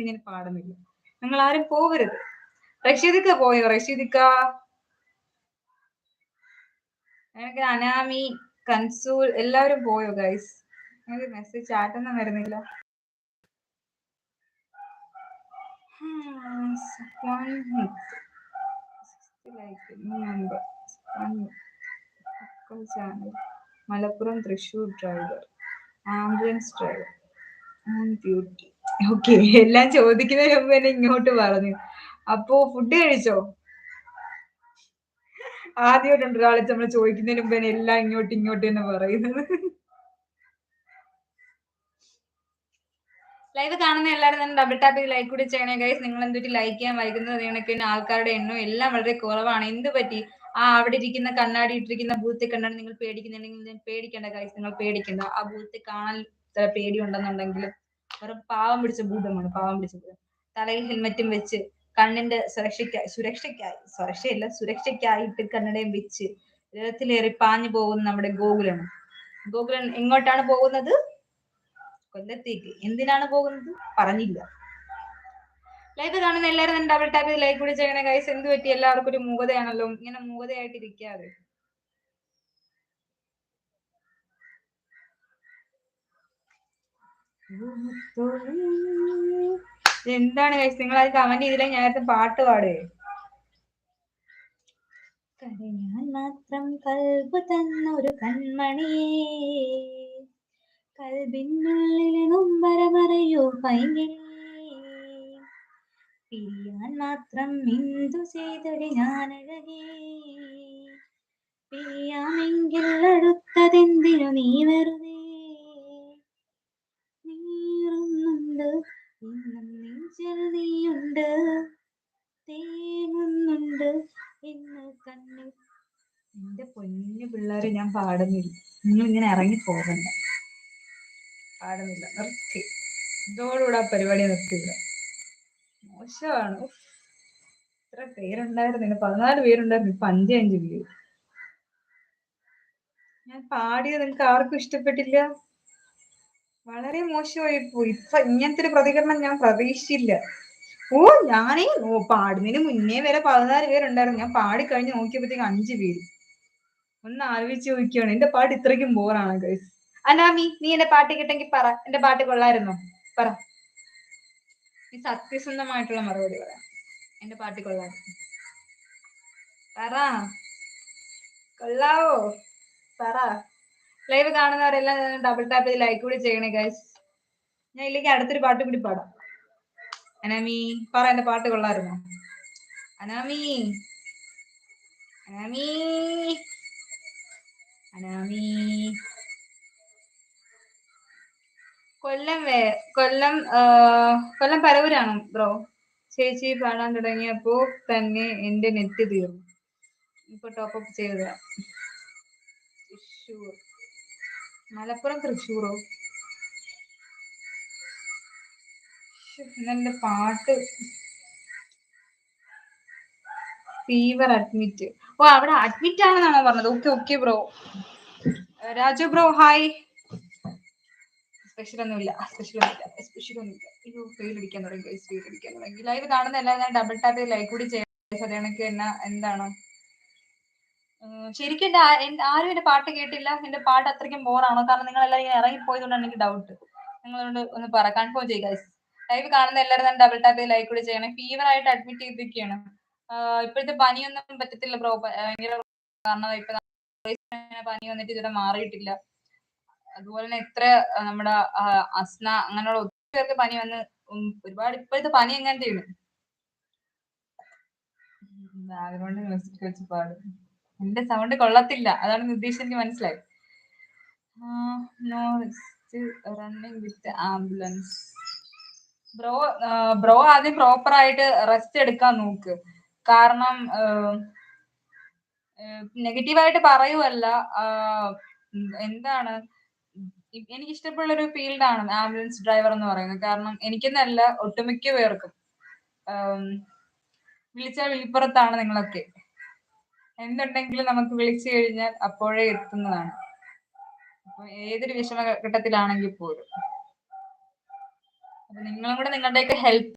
ഞാൻ പാടുന്നില്ല. നിങ്ങൾ ആരും പോകരുത്. റഷീദിക്ക പോയോ? റഷീദിക്ക, എനിക്ക് അനാമി, കൻസൂൽ എല്ലാവരും പോയോ ഗൈസ്? എനിക്ക് മെസ്സേജ് ചാറ്റൊന്നും വരുന്നില്ല. Malappuram Thrissur driver, ambulance driver, duty. Okay, എല്ലാം ചോദിക്കുന്നതിന് മുമ്പ് എന്നെ ഇങ്ങോട്ട് പറഞ്ഞു. അപ്പോ ഫുഡ് കഴിച്ചോ? ആദ്യമായിട്ടുണ്ട് ഒരാളെ നമ്മൾ ചോദിക്കുന്നതിന് മുമ്പ് തന്നെ എല്ലാം ഇങ്ങോട്ട് തന്നെ പറയുന്നത്. ലൈവ് കാണുന്ന എല്ലാവരും തന്നെ ഡബിൾ ടാപ്പ് ചെയ്ത് ലൈക്ക് കൂടി ചെയ്യണേ ഗൈസ്. നിങ്ങൾ എന്തൊരു ലൈക്ക് ചെയ്യാൻ വൈകുന്നത് കണക്ക് ആൾക്കാരുടെ എണ്ണം എല്ലാം വളരെ കുറവാണ്. എന്ത് പറ്റി? അവിടെ ഇരിക്കുന്ന കണ്ണാടി ഇട്ടിരിക്കുന്ന ബൂത്തിൽ കണ്ടാണ് നിങ്ങൾ പേടിക്കുന്നുണ്ടെങ്കിൽ പേടിക്കേണ്ട ഗൈസ്, നിങ്ങൾ പേടിക്കണ്ട. ആ ബൂത്തിൽ കാണാൻ പേടി ഉണ്ടെന്നുണ്ടെങ്കിൽ വെറും പാവം പിടിച്ച ഭൂതമാണ്, പാവം പിടിച്ച ഭൂതം. തലയിൽ ഹെൽമെറ്റും വെച്ച് കണ്ണിന്റെ സുരക്ഷയ്ക്കായിട്ട് കണ്ണടയും വെച്ച് രഥത്തിലേറി പാഞ്ഞു പോകുന്ന നമ്മുടെ ഗോകുലാണ്. ഗോകുലൻ എങ്ങോട്ടാണ് പോകുന്നത്? കൊല്ലത്തേക്ക്. എന്തിനാണ് പോകുന്നത്? പറഞ്ഞില്ല. ലൈവ് കാണുന്ന എല്ലാവരും ഡബിൾ ടാപ്പ് ചെയ്ത് ലൈക്ക് കൂടി ചെയ്യണേ ഗൈസ്. എന്ത് പറ്റി? എല്ലാവർക്കും ഒരു മൂകതയാണല്ലോ. ഇങ്ങനെ മൂകതയായിട്ട് ഇരിക്കാതെ. എന്താണ് ഗൈസ് നിങ്ങൾ അത് കമന്റ് ചെയ്തില്ല? ഞാനത്തെ പാട്ട് പാടുവേ. കരയാൻ മാത്രം കൽബ് തന്നൊരു കൺമണിയേ, കൽബിനുള്ളിൽ നൊമ്പരമറിയൂ പൈങ്കിളി, പിരിയാൻ മാത്രം എന്തു ചെയ്തൊരു ഞാനഴകേ, പിരിയാമെങ്കിൽ അടുത്തതെന്തിനു നീ വെറുതെ, നീറുന്നുണ്ട് ഇന്നും നെഞ്ചിൽ നീയുണ്ട്, തേങ്ങുന്നുണ്ട് ഇന്ന് കണ്ണിൽ. എന്റെ പൊന്നു പിള്ളേരെ, ഞാൻ പാടുന്നില്ല, നിങ്ങൾ ഇങ്ങനെ ഇറങ്ങി പോകണ്ട. പാടുന്നില്ല, നിർത്തി. ഇതോടുകൂടെ ആ പരിപാടി നിർത്തിയില്ല. മോശമാണ്. ഇത്ര പേരുണ്ടായിരുന്നു, 14 പേരുണ്ടായിരുന്നു, ഇപ്പൊ 5 പേര്. ഞാൻ പാടിയത് നിങ്ങൾക്ക് ആർക്കും ഇഷ്ടപ്പെട്ടില്ല. വളരെ മോശമായി പോയി. ഇപ്പൊ ഇങ്ങനത്തെ ഒരു പ്രതികരണം ഞാൻ പ്രതീക്ഷിച്ചില്ല. ഞാനേ പാടുന്നതിന് മുന്നേ വരെ 14 പേരുണ്ടായിരുന്നു. ഞാൻ പാടിക്കഴിഞ്ഞ് നോക്കിയപ്പോഴത്തേക്ക് 5 പേര്. ഒന്ന് ആലോചിച്ച് നോക്കിയാണ്, എന്റെ പാട്ട് ഇത്രയ്ക്കും ബോറാണ് ഗൈസ്. അനാമി, നീ എന്റെ പാട്ട് കിട്ടെങ്കിൽ പറ, എന്റെ പാട്ട് കൊള്ളായിരുന്നോ? പറ, നീ സത്യസന്ധമായിട്ടുള്ള മറുപടി പറയാം. എന്റെ പാട്ട് കൊള്ളായിരുന്നു പറ, കൊള്ളാവോ പറ. ലൈവ് കാണുന്നവരെല്ലാം ഡബിൾ ടാപ്പ് ചെയ്ത് ലൈക്ക് കൂടി ചെയ്യണേ ഗൈസ്. ഞാൻ ഇല്ലെങ്കിൽ അടുത്തൊരു പാട്ട് കൂടി പാടാം. അനാമി പറ, എന്റെ പാട്ട് കൊള്ളായിരുന്നോ? അനാമി, അനാമി, അനാമി. കൊല്ലം പരവൂരാണോ ബ്രോ? ചേച്ചി പാടാൻ തുടങ്ങിയപ്പോ തന്നെ എന്റെ നെറ്റ് തീർന്നു, ഇപ്പൊ ടോപ്പപ്പ് ചെയ്തതാ. തൃശ്ശൂർ, മലപ്പുറം തൃശ്ശൂറോ? എന്നെ പാട്ട് ഫീവർ അഡ്മിറ്റ്. അവിടെ അഡ്മിറ്റ് ആണെന്നാണോ പറഞ്ഞത്? Okay bro. Raju bro hi. Special ഒന്നുമില്ല. അയ്യോ, ഫെയിലടിക്കാൻ തുടങ്ങി. ലൈവ് കാണുന്ന എല്ലാവരും ഡബിൾ ടാപ്പ് ചെയ്ത് ലൈക്ക് കൂടി ചെയ്യാൻ. അതെനിക്ക് എന്താണ് ശരിക്കും ആരും എന്റെ പാട്ട് കേട്ടില്ല? എന്റെ പാട്ട് അത്രയ്ക്കും ബോറാണോ? കാരണം നിങ്ങൾ എല്ലാവരും ഇറങ്ങിപ്പോയതുകൊണ്ടാണ് എനിക്ക് ഡൗട്ട്. നിങ്ങളോട് ഒന്ന് പറ, കൺഫേം ചെയ്യുക. ലൈവ് കാണുന്ന എല്ലാവരും ഡബിൾ ടാപ്പ് ചെയ്ത് ലൈക്ക് കൂടി ചെയ്യണം. ഫീവർ ആയിട്ട് അഡ്മിറ്റ് ചെയ്തിരിക്കുകയാണ്. ഇപ്പോഴത്തെ പനിയൊന്നും പറ്റത്തില്ല ബ്രോ. കാരണം ഇപ്പൊ പനി വന്നിട്ട് ഇതുവരെ മാറിയിട്ടില്ല. അതുപോലെ തന്നെ എത്ര നമ്മുടെ അസ്ന അങ്ങനെയുള്ള ഒത്തിരി പേർക്ക് പനി വന്ന് ഒരുപാട്. ഇപ്പോഴത്തെ പനി എങ്ങനത്തെ ബാക്ക്ഗ്രൗണ്ട് മ്യൂസിക് വെച്ച് പാടും. എന്റെ സൗണ്ട് കൊള്ളത്തില്ല, അതാണ് ഉദ്ദേശിച്ചത്, എനിക്ക് മനസ്സിലായി. റണ്ണിങ് വിത്ത് ആംബുലൻസ്. ബ്രോ ആദ്യം പ്രോപ്പർ ആയിട്ട് റെസ്റ്റ് എടുക്കാൻ നോക്ക്. കാരണം നെഗറ്റീവായിട്ട് പറയുവല്ല, എന്താണ് എനിക്ക് ഇഷ്ടമുള്ള ഒരു ഫീൽഡാണ് ആംബുലൻസ് ഡ്രൈവർ എന്ന് പറയുന്നത്. കാരണം എനിക്കെന്നല്ല, ഒട്ടുമിക്ക പേർക്കും വിളിച്ചാൽ വിളിപ്പുറത്താണ് നിങ്ങളൊക്കെ. എന്തുണ്ടെങ്കിലും നമുക്ക് വിളിച്ചു കഴിഞ്ഞാൽ അപ്പോഴേ എത്തുന്നതാണ്. അപ്പൊ ഏതൊരു വിഷമഘട്ടത്തിലാണെങ്കിൽ പോലും. അപ്പൊ നിങ്ങളും കൂടെ നിങ്ങളുടെയൊക്കെ ഹെൽപ്പ്